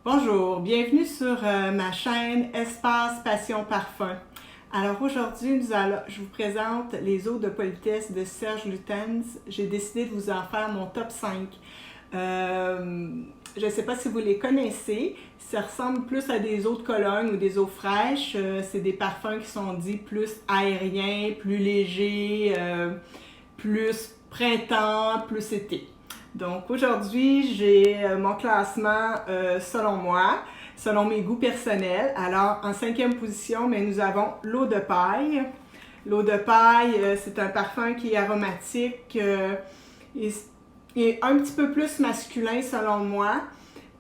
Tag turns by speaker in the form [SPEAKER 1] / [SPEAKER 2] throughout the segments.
[SPEAKER 1] Bonjour, bienvenue sur ma chaîne Espace Passion Parfum. Alors aujourd'hui, je vous présente les eaux de politesse de Serge Lutens. J'ai décidé de vous en faire mon top 5. Je ne sais pas si vous les connaissez, ça ressemble plus à des eaux de Cologne ou des eaux fraîches. C'est des parfums qui sont dits plus aériens, plus légers, plus printemps, plus été. Donc aujourd'hui, j'ai mon classement selon moi, selon mes goûts personnels. Alors en 5e position, mais nous avons l'eau de paille. L'eau de paille, c'est un parfum qui est aromatique et un petit peu plus masculin selon moi.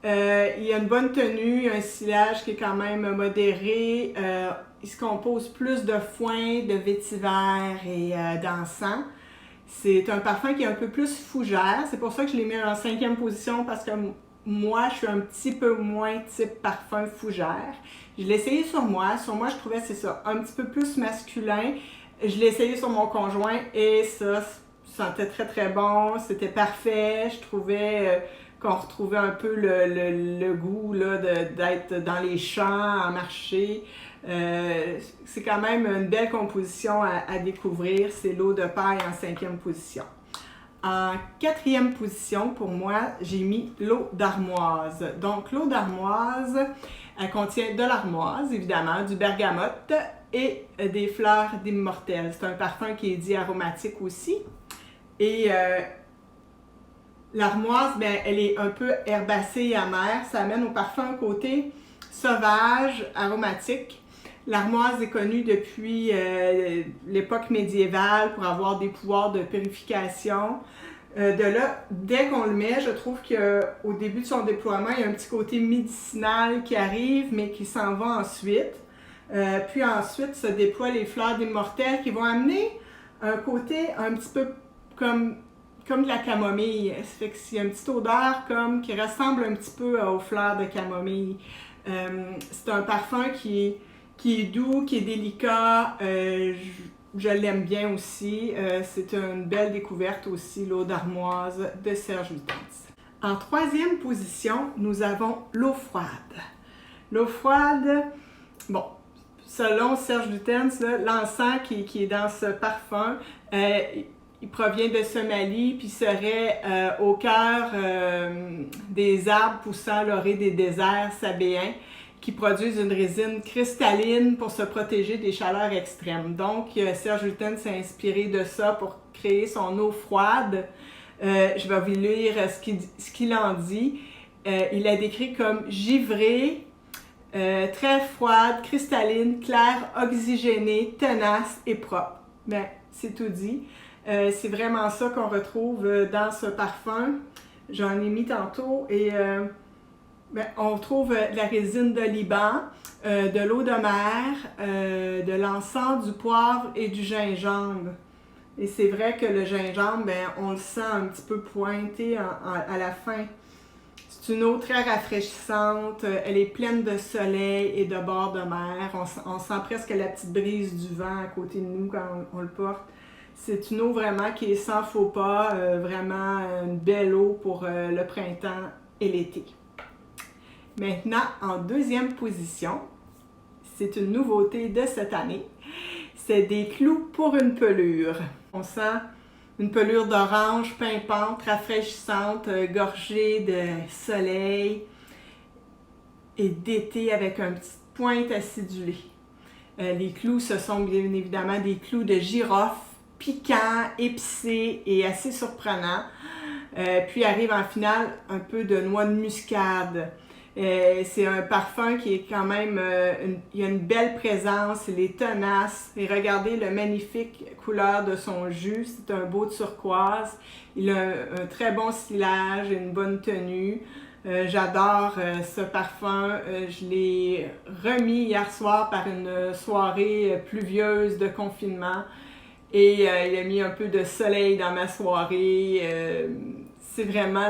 [SPEAKER 1] Il a une bonne tenue, un sillage qui est quand même modéré. Il se compose plus de foin, de vétiver et d'encens. C'est un parfum qui est un peu plus fougère. C'est pour ça que je l'ai mis en 5e position parce que moi, je suis un petit peu moins type parfum fougère. Je l'ai essayé sur moi. Sur moi, je trouvais, c'est ça, un petit peu plus masculin. Je l'ai essayé sur mon conjoint et ça sentait très très bon. C'était parfait. Je trouvais qu'on retrouvait un peu le goût là, d'être dans les champs, à marcher. C'est quand même une belle composition à découvrir. C'est l'eau de paille en 5e position. En 4e position, pour moi, j'ai mis l'eau d'armoise. Donc, l'eau d'armoise, elle contient de l'armoise, évidemment, du bergamote et des fleurs d'immortelle. C'est un parfum qui est dit aromatique aussi. Et l'armoise, ben, elle est un peu herbacée et amère. Ça amène au parfum un côté sauvage, aromatique. L'armoise est connue depuis l'époque médiévale pour avoir des pouvoirs de purification. De là, dès qu'on le met, je trouve qu'au début de son déploiement, il y a un petit côté médicinal qui arrive, mais qui s'en va ensuite. Puis ensuite se déploient les fleurs d'immortelle qui vont amener un côté un petit peu comme de la camomille. Ça fait qu'il y a une petite odeur qui ressemble un petit peu aux fleurs de camomille. C'est un parfum qui est doux, qui est délicat. Je l'aime bien aussi. C'est une belle découverte aussi, l'eau d'armoise de Serge Lutens. En 3e position, nous avons l'eau froide. L'eau froide, bon, selon Serge Lutens, l'encens qui est dans ce parfum, il provient de Somalie, puis serait au cœur des arbres poussant l'orée des déserts sabéens, qui produisent une résine cristalline pour se protéger des chaleurs extrêmes. Donc, Serge Lutens s'est inspiré de ça pour créer son eau froide. Je vais vous lire ce qu'il en dit. Il la décrit comme givrée, très froide, cristalline, claire, oxygénée, tenace et propre. Ben, c'est tout dit. C'est vraiment ça qu'on retrouve dans ce parfum. J'en ai mis tantôt et on trouve la résine de Liban, de l'eau de mer, de l'encens, du poivre et du gingembre. Et c'est vrai que le gingembre, on le sent un petit peu pointé à la fin. C'est une eau très rafraîchissante, elle est pleine de soleil et de bords de mer. On sent presque la petite brise du vent à côté de nous quand on le porte. C'est une eau vraiment qui est sans faux pas, vraiment une belle eau pour le printemps et l'été. Maintenant, en 2e position, c'est une nouveauté de cette année. C'est des clous pour une pelure. On sent une pelure d'orange pimpante, rafraîchissante, gorgée de soleil et d'été avec une petite pointe acidulée. Les clous, ce sont bien évidemment des clous de girofle, piquants, épicés et assez surprenants. Puis arrive en finale un peu de noix de muscade. C'est un parfum qui est quand même, il y a une belle présence, il est tenace. Et regardez le magnifique couleur de son jus, c'est un beau turquoise. Il a un très bon sillage et une bonne tenue. J'adore ce parfum. Je l'ai remis hier soir par une soirée pluvieuse de confinement. Et il a mis un peu de soleil dans ma soirée. C'est vraiment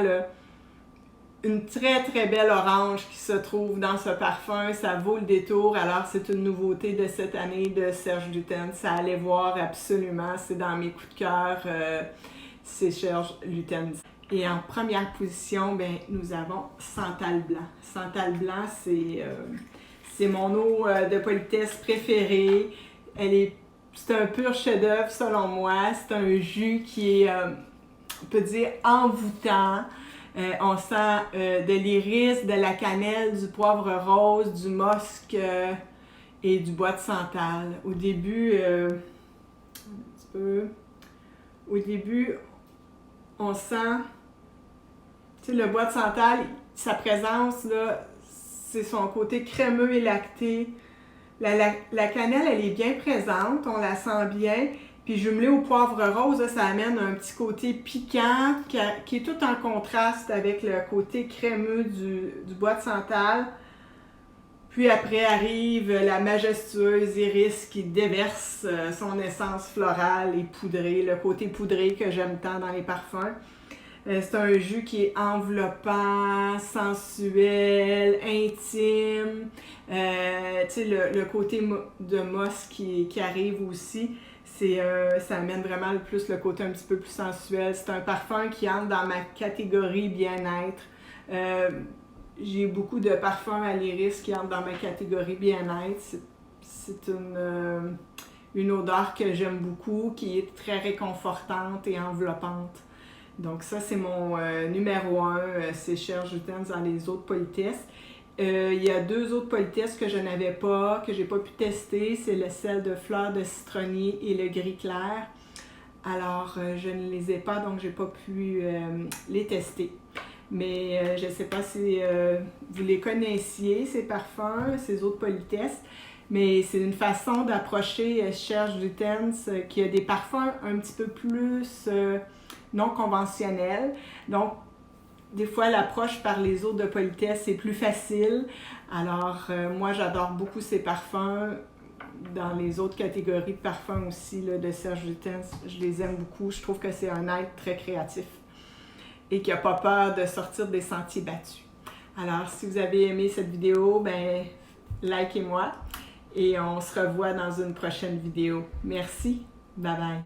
[SPEAKER 1] une très très belle orange qui se trouve dans ce parfum. Ça vaut le détour. Alors c'est une nouveauté de cette année de Serge Lutens. Ça allait voir absolument. C'est dans mes coups de cœur. C'est Serge Lutens. Et en première position, ben, nous avons Santal Blanc. Santal Blanc, c'est mon eau de politesse préférée. C'est un pur chef-d'œuvre selon moi. C'est un jus qui est, on peut dire, envoûtant. On sent de l'iris, de la cannelle, du poivre rose, du musc et du bois de santal. Au début, on sent, tu sais, le bois de santal, sa présence, là, c'est son côté crémeux et lacté. La cannelle, elle est bien présente, on la sent bien. Puis jumelé au poivre rose, là, ça amène un petit côté piquant qui est tout en contraste avec le côté crémeux du bois de santal. Puis après arrive la majestueuse iris qui déverse son essence florale et poudrée, le côté poudré que j'aime tant dans les parfums. C'est un jus qui est enveloppant, sensuel, intime. Tu sais, le côté de mousse qui arrive aussi, ça amène vraiment plus le côté un petit peu plus sensuel. C'est un parfum qui entre dans ma catégorie bien-être. J'ai beaucoup de parfums à l'iris qui entrent dans ma catégorie bien-être. C'est une odeur que j'aime beaucoup, qui est très réconfortante et enveloppante. Donc ça, c'est mon numéro 1, c'est Cher Jutens dans les eaux de politesse. Il y a 2 autres politesses que je n'avais pas, que j'ai pas pu tester. C'est le sel de fleurs de citronnier et le gris clair. Alors, je ne les ai pas, donc j'ai pas pu les tester. Mais je ne sais pas si vous les connaissiez, ces parfums, ces eaux de politesse. Mais c'est une façon d'approcher Cher Jutens qui a des parfums un petit peu plus non conventionnels. Donc, des fois, l'approche par les eaux de politesse est plus facile. Alors, moi, j'adore beaucoup ces parfums. Dans les autres catégories de parfums aussi là, de Cher Jutens, je les aime beaucoup. Je trouve que c'est un être très créatif et qui n'a pas peur de sortir des sentiers battus. Alors, si vous avez aimé cette vidéo, ben, likez-moi et on se revoit dans une prochaine vidéo. Merci. Bye bye.